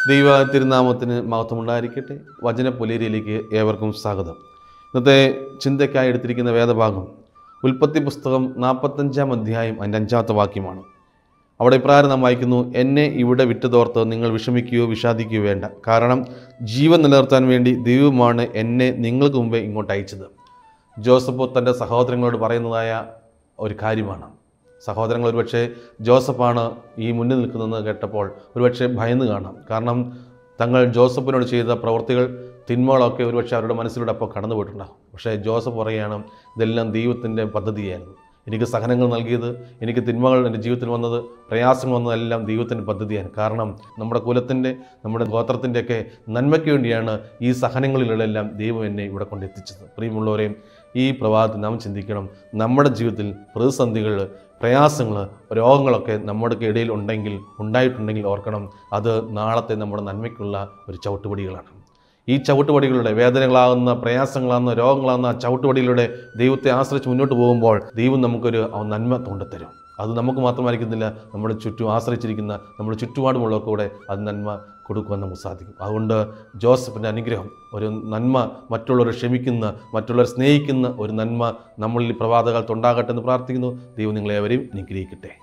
ദൈവ തിരുനാമത്തിന് മഹത്വമുണ്ടായിരിക്കട്ടെ. വചന പുലരിയിലേക്ക് ഏവർക്കും സ്വാഗതം. ഇന്നത്തെ ചിന്തയ്ക്കായി എടുത്തിരിക്കുന്ന വേദഭാഗം ഉൽപ്പത്തി പുസ്തകം 45-ാം അധ്യായം അതിൻ്റെ 5-ാമത്തെ വാക്യമാണ്. അവിടെ ഇപ്രകാരം നാം വായിക്കുന്നു: എന്നെ ഇവിടെ വിട്ടുതോർത്ത് നിങ്ങൾ വിഷമിക്കുകയോ വിഷാദിക്കുകയോ വേണ്ട, കാരണം ജീവൻ നിലനിർത്താൻ വേണ്ടി ദൈവമാണ് എന്നെ നിങ്ങൾക്ക് മുമ്പേ ഇങ്ങോട്ട് അയച്ചത്. ജോസഫ് തൻ്റെ സഹോദരങ്ങളോട് പറയുന്നതായ ഒരു കാര്യമാണ്. സഹോദരങ്ങൾ ഒരുപക്ഷെ ജോസഫാണ് ഈ മുന്നിൽ നിൽക്കുന്നതെന്ന് കേട്ടപ്പോൾ ഒരുപക്ഷെ ഭയന്ന് കാണാം. കാരണം തങ്ങൾ ജോസഫിനോട് ചെയ്ത പ്രവൃത്തികൾ, തിന്മകളൊക്കെ ഒരുപക്ഷെ അവരുടെ മനസ്സിലൂടെ അപ്പോൾ കടന്നു പോയിട്ടുണ്ടാകും. പക്ഷേ ജോസഫ് പറയുകയാണ്, ഇതെല്ലാം ദൈവത്തിൻ്റെ പദ്ധതിയായിരുന്നു. എനിക്ക് സഹനങ്ങൾ നൽകിയത്, എനിക്ക് തിന്മകൾ എൻ്റെ ജീവിതത്തിൽ വന്നത്, പ്രയാസങ്ങൾ വന്നതെല്ലാം ദൈവത്തിൻ്റെ പദ്ധതിയാണ്. കാരണം നമ്മുടെ കുലത്തിൻ്റെ, നമ്മുടെ ഗോത്രത്തിൻ്റെയൊക്കെ നന്മയ്ക്ക് വേണ്ടിയാണ് ഈ സഹനങ്ങളിലെല്ലാം ദൈവം എന്നെ ഇവിടെ കൊണ്ടെത്തിച്ചത്. പ്രിയമുള്ളവരെയും, ഈ പ്രഭാതത്തിൽ നാം ചിന്തിക്കണം, നമ്മുടെ ജീവിതത്തിൽ പ്രതിസന്ധികൾ, പ്രയാസങ്ങൾ, രോഗങ്ങളൊക്കെ നമ്മുടെ ഇടയിൽ ഉണ്ടായിട്ടുണ്ടെങ്കിൽ ഓർക്കണം, അത് നാളത്തെ നമ്മുടെ നന്മയ്ക്കുള്ള ഒരു ചവിട്ടുപടികളാണ്. ഈ ചവിട്ടുപടികളുടെ വേദനകളാകുന്ന, പ്രയാസങ്ങളാകുന്ന, രോഗങ്ങളാകുന്ന ചവിട്ടുപടികളുടെ ദൈവത്തെ ആശ്രയിച്ച് മുന്നോട്ട് പോകുമ്പോൾ ദൈവം നമുക്കൊരു നന്മ കൊണ്ടുത്തരും. അത് നമുക്ക് മാത്രമായിരിക്കുന്നില്ല, നമ്മുടെ ചുറ്റും ആശ്രയിച്ചിരിക്കുന്ന നമ്മുടെ ചുറ്റുപാടുമുള്ളവർക്ക് കൂടെ അത് നന്മ കൊടുക്കുവാൻ നമുക്ക് സാധിക്കും. അതുകൊണ്ട് ജോസഫിൻ്റെ അനുഗ്രഹം, ഒരു നന്മ, മറ്റുള്ളവരെ ക്ഷമിക്കുന്ന, മറ്റുള്ളവരെ സ്നേഹിക്കുന്ന ഒരു നന്മ നമ്മളിൽ പ്രഭാതകാലത്ത് ഉണ്ടാകട്ടെ എന്ന് പ്രാർത്ഥിക്കുന്നു. ദൈവം നിങ്ങളെവരെയും അനുഗ്രഹിക്കട്ടെ.